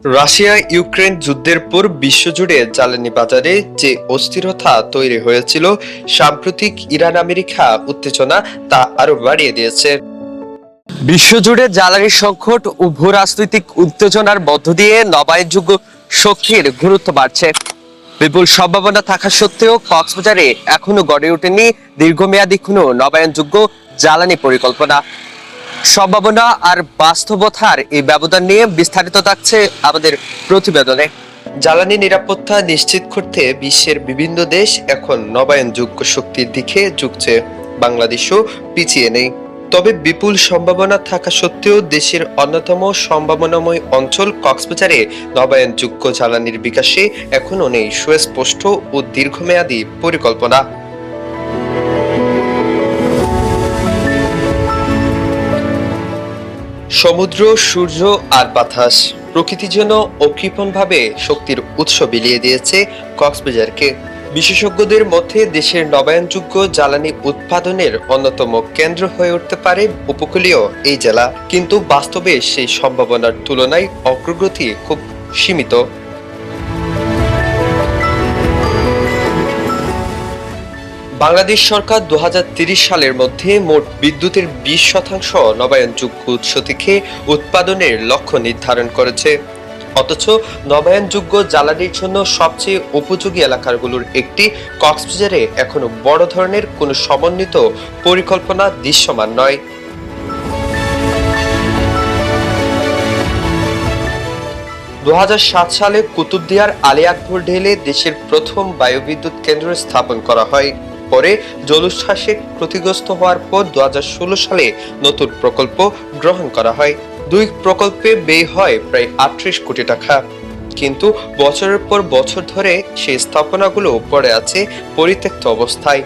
Russia Ukraine যুদ্ধের পর বিশ্বজুড়ে জ্বালানি বাজারে যে অস্থিরতা তৈরি হয়েছিল, সাম্প্রতিক ইরান আমেরিকা উত্তেজনা তা আরো বাড়িয়ে দিয়েছে। বিশ্বজুড়ে জ্বালানি সংকট ও ভূ রাজনৈতিক উত্তেজনার মধ্য দিয়ে নবায়নযোগ্য শক্তির গুরুত্ব বাড়ছে। বিপুল সম্ভাবনা থাকা সত্ত্বেও কক্সবাজারে এখনো গড়ে ওঠেনি দীর্ঘমেয়াদী কোনো নবায়নযোগ্য জ্বালানি পরিকল্পনা। সম্ভাবনা আর বাস্তবতার এই ব্যবধান নিয়ে বিস্তারিত থাকছে আমাদের প্রতিবেদনে। জ্বালানি নিরাপত্তা নিশ্চিত করতে বিশ্বের বিভিন্ন দেশ এখন নবায়নযোগ্য শক্তির দিকে ঝুঁকছে। বাংলাদেশও পিছিয়ে নেই। তবে বিপুল সম্ভাবনা থাকা সত্ত্বেও দেশের অন্যতম সম্ভাবনাময় অঞ্চল কক্সবাজারে নবায়নযোগ্য জ্বালানির বিকাশে এখনো নেই সুস্পষ্ট ও দীর্ঘমেয়াদী পরিকল্পনা। সমুদ্র, সূর্য আর বাতাস, প্রকৃতি যেন অকৃপণভাবে শক্তির উৎস বিলিয়ে দিয়েছে কক্সবাজারকে। বিশেষজ্ঞদের মধ্যে দেশের নবায়নযোগ্য জ্বালানি উৎপাদনের অন্যতম কেন্দ্র হয়ে উঠতে পারে উপকূলীয় এই জেলা, কিন্তু বাস্তবে সেই সম্ভাবনার তুলনায় অগ্রগতি খুব সীমিত। বাংলাদেশ সরকার ২০৩০ সালের মধ্যে মোট বিদ্যুতের ২০% নবায়নযোগ্য উৎস থেকে উৎপাদনের লক্ষ্য নির্ধারণ করেছে। অথচ নবায়নযোগ্য জ্বালানির জন্য সবচেয়ে উপযোগী এলাকাগুলোর একটি কক্সবাজারে এখনো বড় ধরনের কোনো সমন্বিত পরিকল্পনা দৃশ্যমান নয়। ২০০৭ সালে কুতুবদিয়ার আলী আকবর ঢেলে দেশের প্রথম বায়ুবিদ্যুৎ কেন্দ্র স্থাপন করা হয়। পরে জলোচ্ছ্বাসে ক্ষতিগ্রস্ত হওয়ার পর ২০১৬ সালে নতুন প্রকল্প গ্রহণ করা হয়। দুই প্রকল্পে ব্যয় হয় প্রায় ৩৮ কোটি টাকা, কিন্তু বছরের পর বছর ধরে সেই স্থাপনাগুলো পড়ে আছে পরিত্যক্ত অবস্থায়।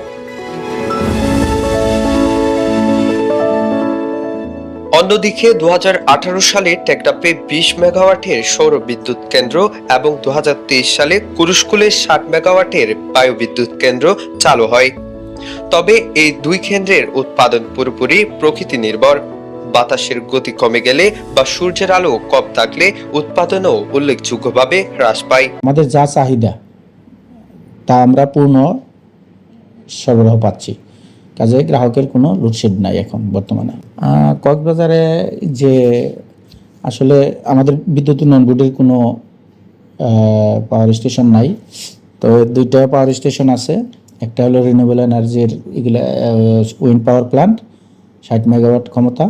অন্যদিকে ২০১৮ সালে টেকনাফে ২০ মেগাওয়াটের সৌর বিদ্যুৎ কেন্দ্র এবং ২০২৩ সালে কুরুশকুলে ৬০ মেগাওয়াটের বায়ুবিদ্যুৎ কেন্দ্র চালু হয়। তবে এই দুই কেন্দ্রের উৎপাদন পুরোপুরি প্রকৃতি নির্ভর। বাতাসের গতি কমে গেলে বা সূর্যের আলো কম থাকলে উৎপাদনও উল্লেখযোগ্যভাবে হ্রাস পায়। আমাদের যা চাহিদা তা আমরা পূর্ণ সরবরাহ পাচ্ছি, কাজে গ্রাহকের কোনো লোডশেড নাই এখন বর্তমানে। কক্সবাজারে যে আসলে আমাদের বিদ্যুৎ উন্নয়ন বোর্ডের কোনো পাওয়ার স্টেশন নাই, তো দুইটা পাওয়ার স্টেশন আছে। একটা হলো রিনিউয়েবল এনার্জির এগুলা উইন্ড পাওয়ার প্ল্যান্ট ৬০ মেগাওয়াট ক্ষমতা,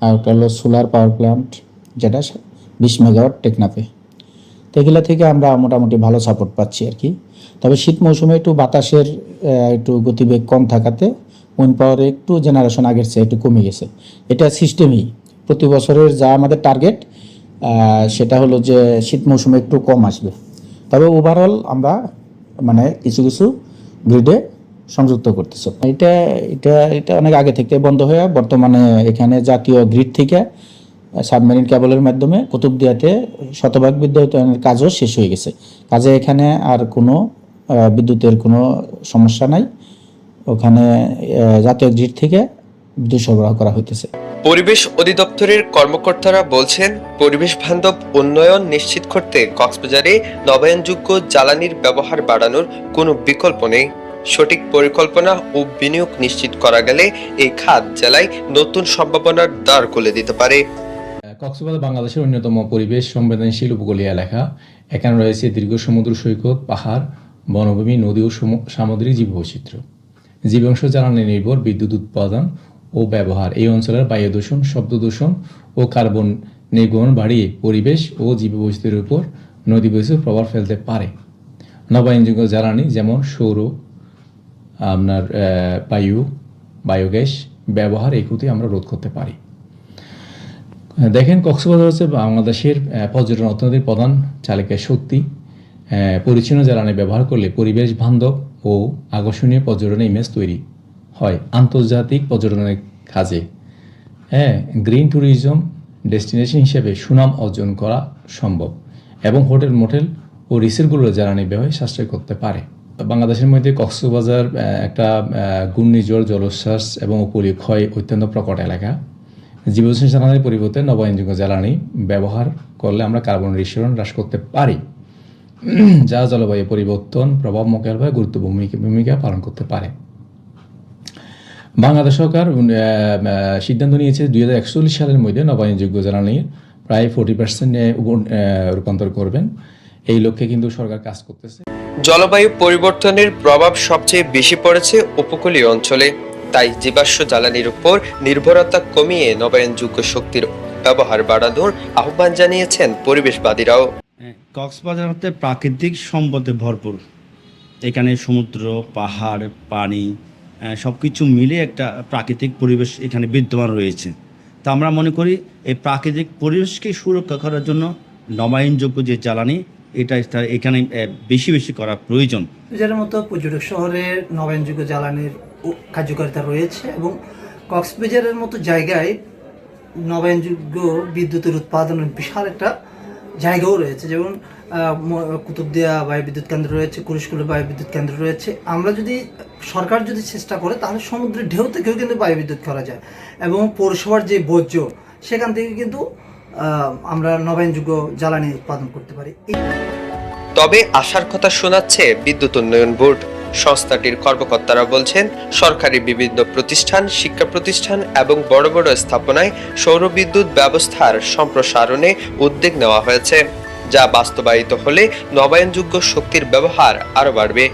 আর একটা হলো সোলার পাওয়ার প্ল্যান্ট যেটা ২০ মেগাওয়াট টেকনাফে। তো এগুলা থেকে আমরা মোটামুটি ভালো সাপোর্ট পাচ্ছি আর কি। তবে শীত মৌসুমে একটু বাতাসের একটু গতিবেগ কম থাকাতে উইন্ড পাওয়ারে একটু জেনারেশন আগের চেয়ে একটু কমে গেছে। এটা সিস্টেমই প্রতি বছরের যা আমাদের টার্গেট, সেটা হলো যে শীত মৌসুমে একটু কম আসবে। তবে ওভারঅল আমরা মানে কিছু কিছু গ্রিডে সংযুক্ত করতেছে। এটা এটা এটা অনেক আগে থেকে বন্ধ হয়ে বর্তমানে এখানে জাতীয় গ্রিড থেকে সাবমেরিন কেবলের মাধ্যমে কুতুবদিয়াতে শতভাগ বিদ্যুতায়নের কাজও শেষ হয়ে গেছে। কাজে এখানে আর কোনো বিদ্যুতের কোনো সমস্যা নাই। ওখানে জাতীয় গ্রিড থেকে বিদ্যুৎ সরবরাহ করা হইতেছে। পরিবেশ অধিদপ্তরের কর্মকর্তারা বলছেন, পরিবেশ বান্ধব উন্নয়ন নিশ্চিত করতে কক্সবাজারে নবায়নযোগ্য জ্বালানির ব্যবহার বাড়ানোর কোনো বিকল্প নেই। সঠিক পরিকল্পনা ও বিনিয়োগ নিশ্চিত করা গেলে এই খাত জেলায় নতুন সম্ভাবনার দ্বার খুলে দিতে পারে। কক্সবাজার বাংলাদেশের অন্যতম পরিবেশ সংবেদনশীল উপকূলীয় এলাকা। এখানে রয়েছে দীর্ঘ সমুদ্র সৈকত, পাহাড়, বনভূমি, নদী ও সামুদ্রিক জীববৈচিত্র্য। জীবাংশ জ্বালানি নির্ভর বিদ্যুৎ উৎপাদন ও ব্যবহার এই অঞ্চলের বায়ু দূষণ, শব্দ দূষণ ও কার্বন নির্গমন বাড়িয়ে পরিবেশ ও জীববৈচিত্র্যের উপর নদীবৈচিত্র্য প্রভাব ফেলতে পারে। নবায়নযোগ্য জ্বালানি যেমন সৌর, আপনার বায়োগ্যাস ব্যবহার এই ক্ষতি আমরা রোধ করতে পারি। দেখেন, কক্সবাজার হচ্ছে বাংলাদেশের পর্যটন অর্থনীতির প্রধান চালিকা শক্তি। পরিচ্ছন্ন জ্বালানি ব্যবহার করলে পরিবেশ বান্ধব ও আকর্ষণীয় পর্যটনের ইমেজ তৈরি হয় আন্তর্জাতিক পর্যটনের কাজে। গ্রিন ট্যুরিজম ডেস্টিনেশন হিসেবে সুনাম অর্জন করা সম্ভব এবং হোটেল, মোটেল ও রিসোর্টগুলোর জ্বালানি ব্যয় সাশ্রয় করতে পারে। বাংলাদেশের মধ্যে কক্সবাজার একটা ঘূর্ণিঝড়, জলোচ্ছ্বাস এবং উপকূলীয় ক্ষয় অত্যন্ত প্রকট এলাকা। জীবাশ্ম জ্বালানির পরিবর্তে নবায়নযোগ্য জ্বালানি ব্যবহার করলে আমরা কার্বন নিঃসরণ হ্রাস করতে পারি, যা জলবায়ু পরিবর্তন প্রভাব মোকাবেলায় গুরুত্বপূর্ণ ভূমিকা পালন করতে পারে। বাংলাদেশ সরকার সিদ্ধান্ত নিয়েছে 2041 সালের মধ্যে নবায়নযোগ্য জ্বালানির প্রায় 40% রূপান্তর করবেন। এই লক্ষ্যে কিন্তু সরকার কাজ করতেছে। জলবায়ু পরিবর্তনের প্রভাব সবচেয়ে বেশি পড়েছে উপকূলীয় অঞ্চলে, তাই জীবাশ্ম জ্বালানির উপর নির্ভরতা কমিয়ে নবায়নযোগ্য শক্তির ব্যবহার বাড়ানোর আহ্বান জানিয়েছেন পরিবেশবাদীরাও। কক্সবাজার হতে প্রাকৃতিক সম্পদে ভরপুর। এখানে সমুদ্র, পাহাড়, পানি সব কিছু মিলে একটা প্রাকৃতিক পরিবেশ এখানে বিদ্যমান রয়েছে। তা আমরা মনে করি এই প্রাকৃতিক পরিবেশকে সুরক্ষা করার জন্য নবায়নযোগ্য যে জ্বালানি এটা এখানে বেশি বেশি করা প্রয়োজন। কক্সবাজারের মতো পর্যটক শহরে নবায়নযোগ্য জ্বালানির কার্যকারিতা রয়েছে এবং কক্সবাজারের মতো জায়গায় নবায়নযোগ্য বিদ্যুতের উৎপাদনের বিশাল একটা জায়গাও রয়েছে, যেমন কুতুবদিয়া বায়ুবিদ্যুৎ কেন্দ্র রয়েছে, কুরিশকুল বায়ুবিদ্যুৎ কেন্দ্র রয়েছে। আমরা যদি সরকার যদি চেষ্টা করে তাহলে সমুদ্রের ঢেউ থেকেও কিন্তু বায়ুবিদ্যুৎ করা যায় এবং পৌরসভার যে বর্জ্য সেখান থেকে কিন্তু আমরা নবায়নযোগ্য জ্বালানি উৎপাদন করতে পারি। তবে আশার কথা শোনাচ্ছে বিদ্যুৎ উন্নয়ন বোর্ড। সংস্থাটির কর্মকর্তারা বলছেন, সরকারি বিভিন্ন প্রতিষ্ঠান, শিক্ষা প্রতিষ্ঠান এবং বড় বড় স্থাপনায় সৌর বিদ্যুৎ ব্যবস্থার সম্প্রসারণে উদ্যোগ নেওয়া হয়েছে, যা বাস্তবায়িত হলে নবায়নযোগ্য শক্তির ব্যবহার আরো বাড়বে।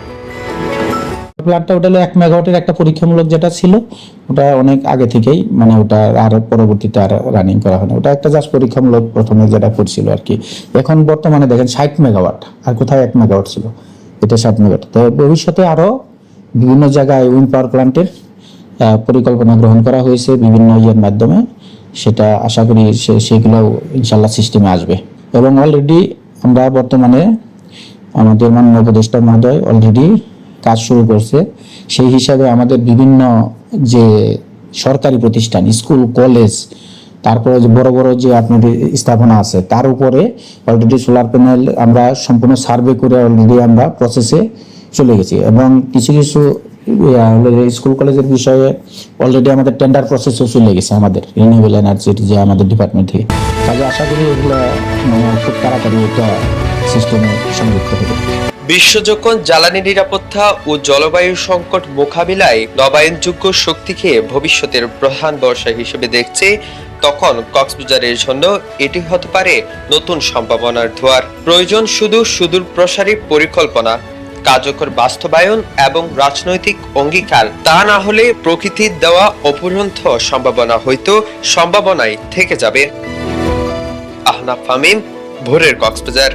প্ল্যান্টটা ওটা হলো 1 মেগাওয়াটের একটা পরীক্ষামূলক যেটা ছিল, ওটা অনেক আগে থেকেই মানে ওটা আর পরবর্তীতে আর রানিং করা হয় না। ওটা একটা জাস্ট পরীক্ষামূলক প্রথমে যেটা করছিল আর কি। এখন বর্তমানে দেখেন 60 মেগাওয়াট, আর কোথায় 1 মেগাওয়াট ছিল, এটা 60 মেগাওয়াট। তো ভবিষ্যতে আরো বিভিন্ন জায়গায় উইন্ড পাওয়ার প্ল্যান্টের পরিকল্পনা গ্রহণ করা হয়েছে বিভিন্ন ইয়ের মাধ্যমে। সেটা আশা করি সেগুলো ইনশাল্লাহ সিস্টেমে আসবে। এবং অলরেডি আমরা বর্তমানে আমাদের মাননীয় উপদেষ্টা মহোদয় অলরেডি কাজ শুরু করছে। সেই হিসাবে আমাদের বিভিন্ন যে সরকারি প্রতিষ্ঠান, স্কুল, কলেজ, তারপরে যে বড় বড় যে আপনাদের স্থাপনা আছে তার উপরে অলরেডি সোলার প্যানেল আমরা সম্পূর্ণ সার্ভে করে অলরেডি আমরা প্রসেসে চলে গেছি। এবং কিছু কিছু স্কুল কলেজের বিষয়ে অলরেডি আমাদের টেন্ডার প্রসেসও চলে গেছে আমাদের রিনিউয়েবল এনার্জির যে আমাদের ডিপার্টমেন্ট থেকে। কাজে আশা করি এগুলো খুব তাড়াতাড়ি একটা সিস্টেমে সংযুক্ত হবে। বিশ্ব যখন জ্বালানি নিরাপত্তা ও জলবায়ু সংকট মোকাবিলায় নবায়নযোগ্য শক্তিকে ভবিষ্যতের প্রধান ভরসা হিসেবে দেখছে, তখন কক্সবাজারের জন্য এটি হতে পারে নতুন সম্ভাবনার দুয়ার। প্রয়োজন শুধু সুদূর প্রসারী পরিকল্পনা, কার্যকর বাস্তবায়ন এবং রাজনৈতিক অঙ্গীকার। তা না হলে প্রকৃতির দেওয়া অফুরন্ত সম্ভাবনা হয়তো সম্ভাবনাই থেকে যাবে। আহনাফ ফামিম, ভোরের কক্সবাজার।